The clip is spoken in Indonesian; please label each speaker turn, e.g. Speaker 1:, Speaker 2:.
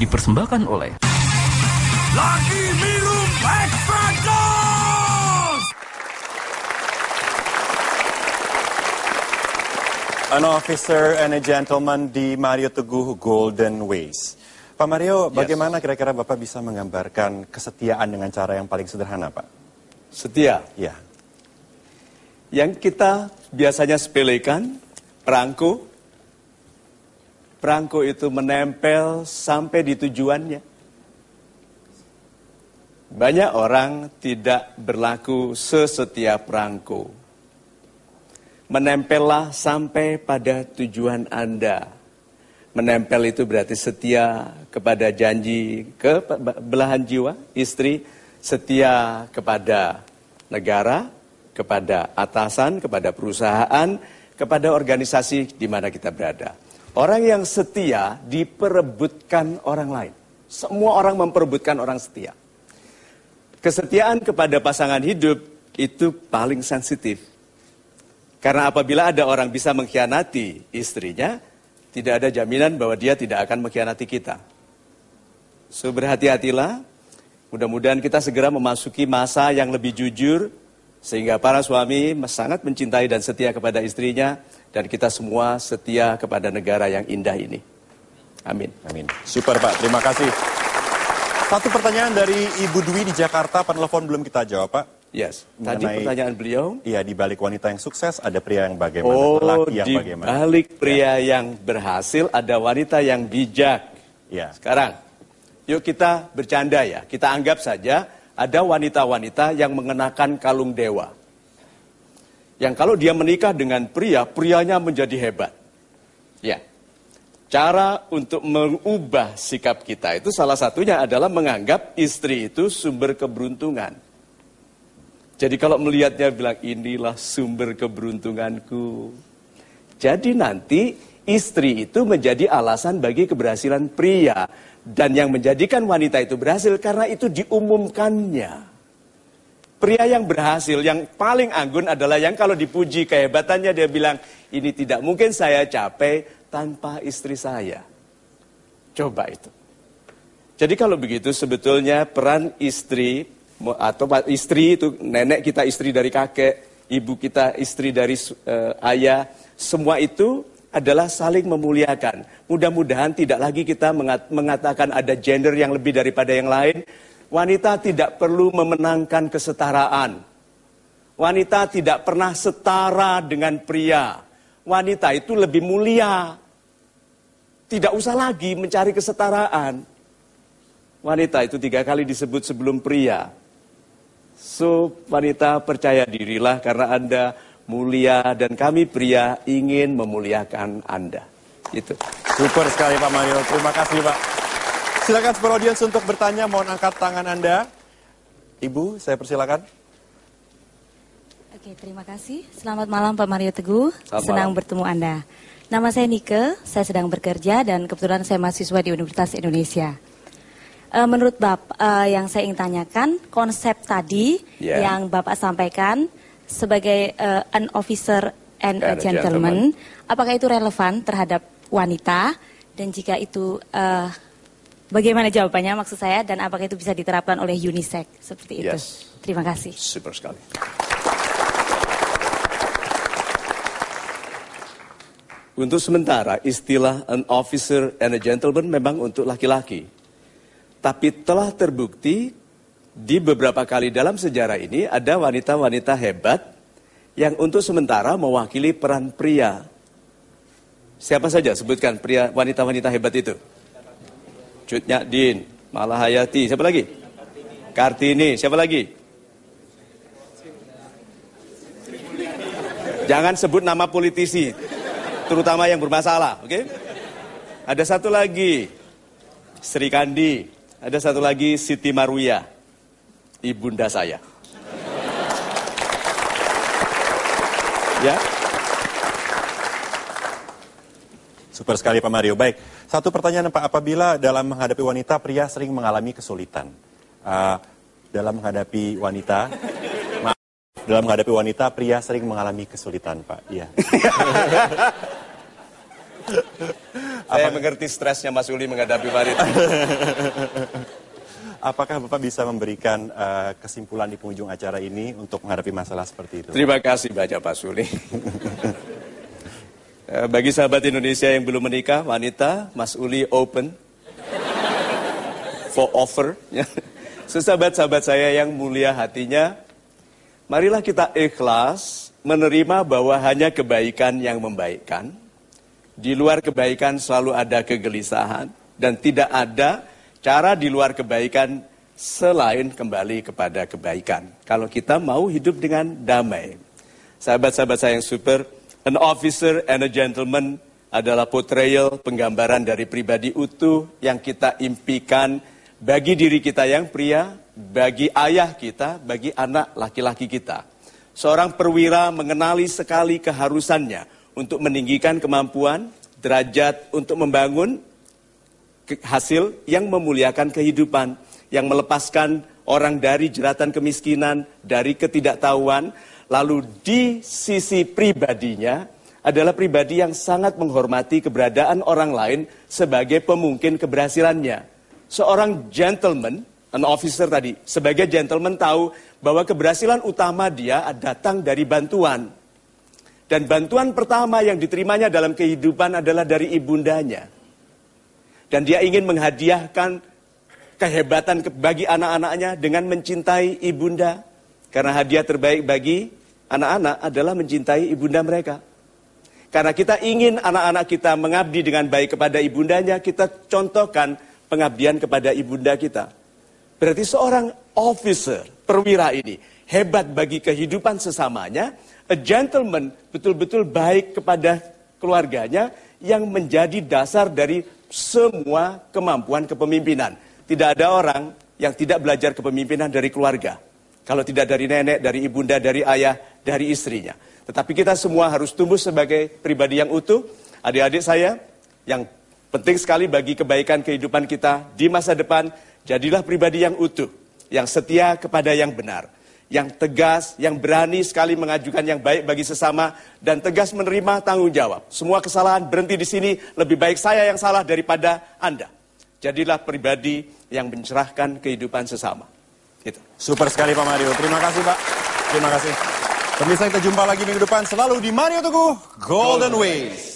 Speaker 1: dipersembahkan oleh
Speaker 2: Lagi minum X-Factor!
Speaker 3: An officer and a gentleman di Mario Teguh Golden Ways. Pak Mario, bagaimana kira-kira Bapak bisa menggambarkan kesetiaan dengan cara yang paling sederhana, Pak?
Speaker 4: Setia.
Speaker 3: Ya.
Speaker 4: Yang kita biasanya sepelekan, perangko. Perangko itu menempel sampai di tujuannya. Banyak orang tidak berlaku sesetia perangko. Menempellah sampai pada tujuan Anda. Menempel itu berarti setia kepada janji ke belahan jiwa, istri, setia kepada negara, kepada atasan, kepada perusahaan, kepada organisasi di mana kita berada. Orang yang setia diperebutkan orang lain. Semua orang memperebutkan orang setia. Kesetiaan kepada pasangan hidup itu paling sensitif. Karena apabila ada orang bisa mengkhianati istrinya, tidak ada jaminan bahwa dia tidak akan mengkhianati kita. So berhati-hatilah, mudah-mudahan kita segera memasuki masa yang lebih jujur, sehingga para suami sangat mencintai dan setia kepada istrinya, dan kita semua setia kepada negara yang indah ini. Amin.
Speaker 3: Amin. Super Pak, terima kasih. Satu pertanyaan dari Ibu Dwi di Jakarta, penelpon belum kita jawab Pak.
Speaker 4: Yes, tadi pertanyaan beliau.
Speaker 3: Iya, di balik wanita yang sukses ada pria yang bagaimana, lelaki yang bagaimana.
Speaker 4: Di balik pria yang berhasil ada wanita yang bijak.
Speaker 3: Ya.
Speaker 4: Sekarang, yuk kita bercanda ya, kita anggap saja ada wanita-wanita yang mengenakan kalung dewa. Yang kalau dia menikah dengan pria, prianya menjadi hebat. Ya. Cara untuk mengubah sikap kita itu salah satunya adalah menganggap istri itu sumber keberuntungan. Jadi kalau melihatnya bilang, inilah sumber keberuntunganku. Jadi nanti istri itu menjadi alasan bagi keberhasilan pria. Dan yang menjadikan wanita itu berhasil karena itu diumumkannya. Pria yang berhasil, yang paling anggun adalah yang kalau dipuji kehebatannya dia bilang, ini tidak mungkin saya capai tanpa istri saya. Coba itu. Jadi kalau begitu sebetulnya peran istri, atau istri itu nenek kita istri dari kakek, ibu kita istri dari ayah, semua itu adalah saling memuliakan. Mudah-mudahan tidak lagi kita mengatakan ada gender yang lebih daripada yang lain. Wanita tidak perlu memenangkan kesetaraan. Wanita tidak pernah setara dengan pria. Wanita itu lebih mulia. Tidak usah lagi mencari kesetaraan. Wanita itu 3 kali disebut sebelum pria. So, wanita percaya dirilah karena Anda mulia dan kami pria ingin memuliakan Anda. Gitu.
Speaker 3: Super sekali Pak Mario, terima kasih Pak. Silakan super audience untuk bertanya, mohon angkat tangan Anda. Ibu, saya persilakan.
Speaker 5: Oke, terima kasih. Selamat malam Pak Mario Teguh. Senang bertemu Anda. Nama saya Nike, saya sedang bekerja dan kebetulan saya mahasiswa di Universitas Indonesia. Menurut Bapak, yang saya ingin tanyakan, konsep tadi yang Bapak sampaikan sebagai an officer and a gentleman, apakah itu relevan terhadap wanita? Dan jika itu, bagaimana jawabannya maksud saya? Dan apakah itu bisa diterapkan oleh unisex seperti itu? Terima kasih.
Speaker 4: Super sekali. Untuk sementara, istilah an officer and a gentleman memang untuk laki-laki. Tapi telah terbukti di beberapa kali dalam sejarah ini ada wanita-wanita hebat yang untuk sementara mewakili peran pria. Siapa saja sebutkan pria wanita-wanita hebat itu? Cut Nyak-din, Malahayati, siapa lagi? Kartini, siapa lagi? Jangan sebut nama politisi, terutama yang bermasalah, oke? Ada satu lagi, Sri Kandi. Ada satu lagi Siti Maruya, ibunda saya. Ya.
Speaker 3: Super sekali Pak Mario. Baik, satu pertanyaan Pak, apabila dalam menghadapi wanita pria sering mengalami kesulitan. Dalam menghadapi wanita, dalam menghadapi wanita pria sering mengalami kesulitan Pak. Iya.
Speaker 4: Saya mengerti stresnya Mas Uli menghadapi wanita.
Speaker 3: Apakah Bapak bisa memberikan kesimpulan di penghujung acara ini untuk menghadapi masalah seperti itu?
Speaker 4: Terima kasih banyak Pak Suli. Bagi sahabat Indonesia yang belum menikah, wanita, Mas Uli open for offer. Sahabat-sahabat saya yang mulia hatinya, marilah kita ikhlas menerima bahwa hanya kebaikan yang membaikkan. Di luar kebaikan selalu ada kegelisahan dan tidak ada cara di luar kebaikan selain kembali kepada kebaikan. Kalau kita mau hidup dengan damai. Sahabat-sahabat saya yang super, an officer and a gentleman adalah portrayal, penggambaran dari pribadi utuh yang kita impikan bagi diri kita yang pria, bagi ayah kita, bagi anak laki-laki kita. Seorang perwira mengenali sekali keharusannya untuk meninggikan kemampuan, derajat untuk membangun hasil yang memuliakan kehidupan, yang melepaskan orang dari jeratan kemiskinan, dari ketidaktahuan, lalu di sisi pribadinya adalah pribadi yang sangat menghormati keberadaan orang lain sebagai pemungkin keberhasilannya. Seorang gentleman, an officer tadi, sebagai gentleman tahu bahwa keberhasilan utama dia datang dari bantuan. Dan bantuan pertama yang diterimanya dalam kehidupan adalah dari ibundanya. Dan dia ingin menghadiahkan kehebatan bagi anak-anaknya dengan mencintai ibunda. Karena hadiah terbaik bagi anak-anak adalah mencintai ibunda mereka. Karena kita ingin anak-anak kita mengabdi dengan baik kepada ibundanya, kita contohkan pengabdian kepada ibunda kita. Berarti seorang officer, perwira ini, hebat bagi kehidupan sesamanya, a gentleman, betul-betul baik kepada keluarganya, yang menjadi dasar dari semua kemampuan kepemimpinan. Tidak ada orang yang tidak belajar kepemimpinan dari keluarga. Kalau tidak dari nenek, dari ibunda, dari ayah, dari istrinya. Tetapi kita semua harus tumbuh sebagai pribadi yang utuh. Adik-adik saya, yang penting sekali bagi kebaikan kehidupan kita di masa depan, jadilah pribadi yang utuh, yang setia kepada yang benar, yang tegas, yang berani sekali mengajukan yang baik bagi sesama, dan tegas menerima tanggung jawab. Semua kesalahan berhenti di sini, lebih baik saya yang salah daripada Anda. Jadilah pribadi yang mencerahkan kehidupan sesama. Gitu.
Speaker 3: Super sekali Pak Mario, terima kasih Pak. Terima kasih. Pemirsa, kita jumpa lagi minggu depan selalu di Mario Teguh Golden Ways.